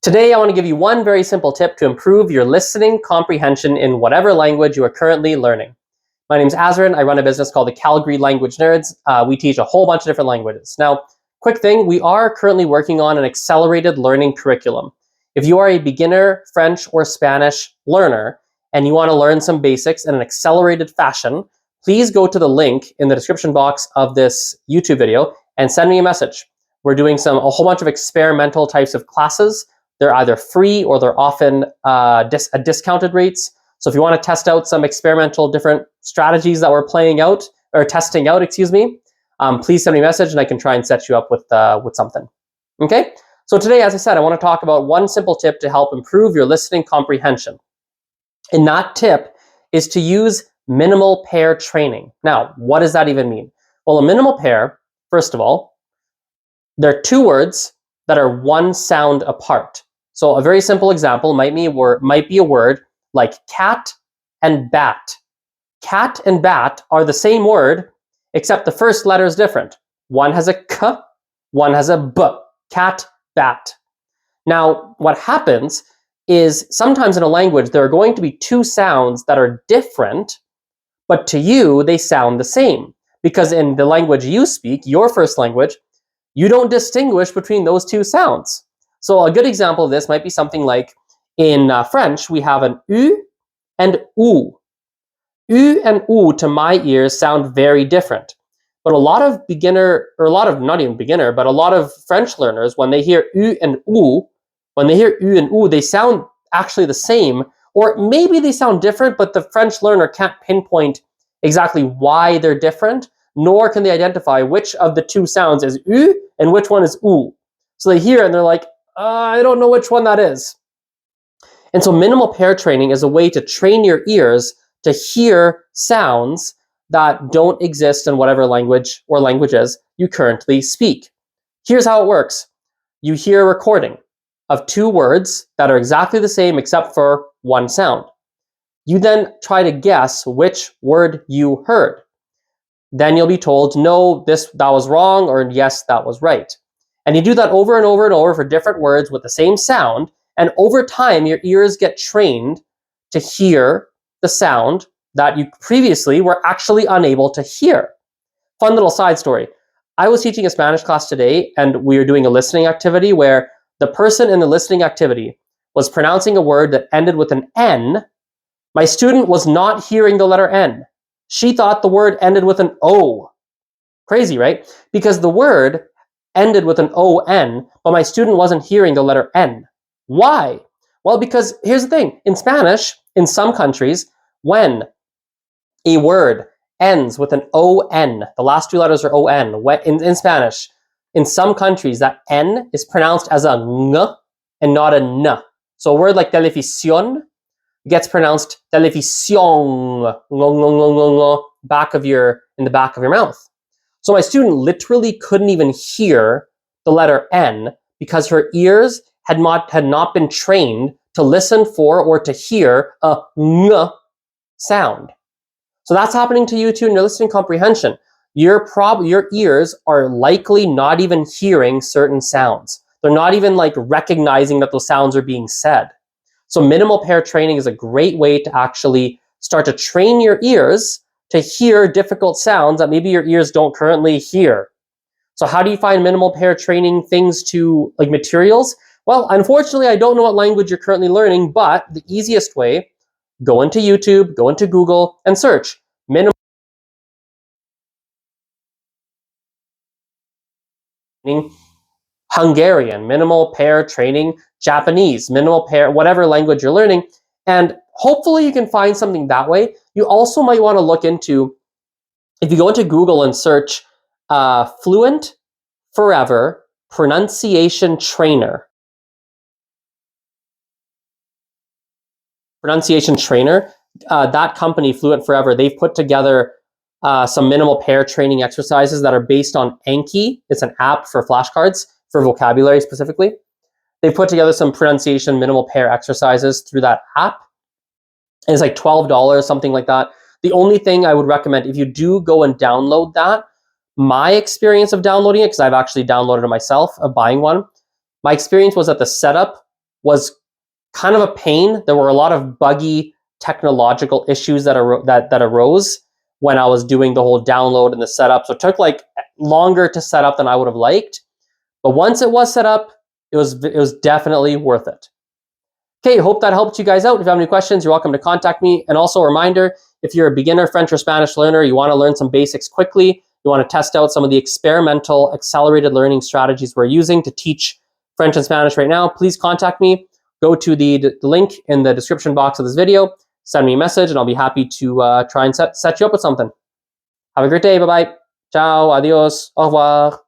Today, I want to give you one very simple tip to improve your listening comprehension in whatever language you are currently learning. My name is Azren. I run a business called the Calgary Language Nerds. We teach a whole bunch of different languages. Now, quick thing, we are currently working on an accelerated learning curriculum. If you are a beginner French or Spanish learner and you want to learn some basics in an accelerated fashion, please go to the link in the description box of this YouTube video and send me a message. We're doing a whole bunch of experimental types of classes. They're either free or they're often at discounted rates. So if you want to test out some experimental different strategies that we're playing out or testing out, please send me a message and I can try and set you up with something. Okay? So today, as I said, I want to talk about one simple tip to help improve your listening comprehension. And that tip is to use minimal pair training. Now, what does that even mean? Well, a minimal pair, first of all, there are two words that are one sound apart. So a very simple example might be a word like cat and bat. Cat and bat are the same word, except the first letter is different. One has a k, one has a b. Cat, bat. Now, what happens is sometimes in a language, there are going to be two sounds that are different, but to you, they sound the same. Because in the language you speak, your first language, you don't distinguish between those two sounds. So a good example of this might be something like in French, we have an U and OO. U and OO to my ears sound very different. But a lot of French learners, when they hear U and OO, they sound actually the same, or maybe they sound different, but the French learner can't pinpoint exactly why they're different, nor can they identify which of the two sounds is U and which one is OO. So they hear it and they're like, I don't know which one that is. And so minimal pair training is a way to train your ears to hear sounds that don't exist in whatever language or languages you currently speak. Here's how it works. You hear a recording of two words that are exactly the same except for one sound. You then try to guess which word you heard. Then you'll be told, no, that was wrong, or yes, that was right. And you do that over and over and over for different words with the same sound, and over time, your ears get trained to hear the sound that you previously were actually unable to hear. Fun little side story. I was teaching a Spanish class today, and we were doing a listening activity where the person in the listening activity was pronouncing a word that ended with an N. My student was not hearing the letter N. She thought the word ended with an O. Crazy, right? Because the word ended with an O-N, but my student wasn't hearing the letter N. Why? Well, because here's the thing. In Spanish, in some countries, when a word ends with an O-N, the last two letters are O-N, in Spanish, in some countries, that N is pronounced as a ng and not a n. So a word like televisión gets pronounced televisión, in the back of your mouth. So my student literally couldn't even hear the letter N because her ears had not been trained to listen for or to hear a ng sound. So that's happening to you too in your listening comprehension. Your ears are likely not even hearing certain sounds. They're not even recognizing that those sounds are being said. So minimal pair training is a great way to actually start to train your ears to hear difficult sounds that maybe your ears don't currently hear. So how do you find minimal pair training things to materials? Well, unfortunately, I don't know what language you're currently learning, but the easiest way, go into YouTube, go into Google, and search minimal Hungarian, minimal pair training Japanese, minimal pair, whatever language you're learning, and hopefully you can find something that way. You also might want to look into, if you go into Google and search Fluent Forever Pronunciation Trainer. That company, Fluent Forever, they've put together some minimal pair training exercises that are based on Anki. It's an app for flashcards, for vocabulary specifically. They put together some pronunciation minimal pair exercises through that app. And it's like $12, something like that. The only thing I would recommend, if you do go and download that, my experience of downloading it, because I've actually downloaded it myself, of buying one, my experience was that the setup was kind of a pain. There were a lot of buggy technological issues that arose when I was doing the whole download and the setup. So it took like longer to set up than I would have liked. But once it was set up, it was definitely worth it. Okay, hope that helped you guys out. If you have any questions, you're welcome to contact me. And also a reminder, if you're a beginner French or Spanish learner, you want to learn some basics quickly, you want to test out some of the experimental accelerated learning strategies we're using to teach French and Spanish right now, please contact me. Go to the link in the description box of this video, send me a message, and I'll be happy to try and set you up with something. Have a great day. Bye-bye. Ciao. Adios. Au revoir.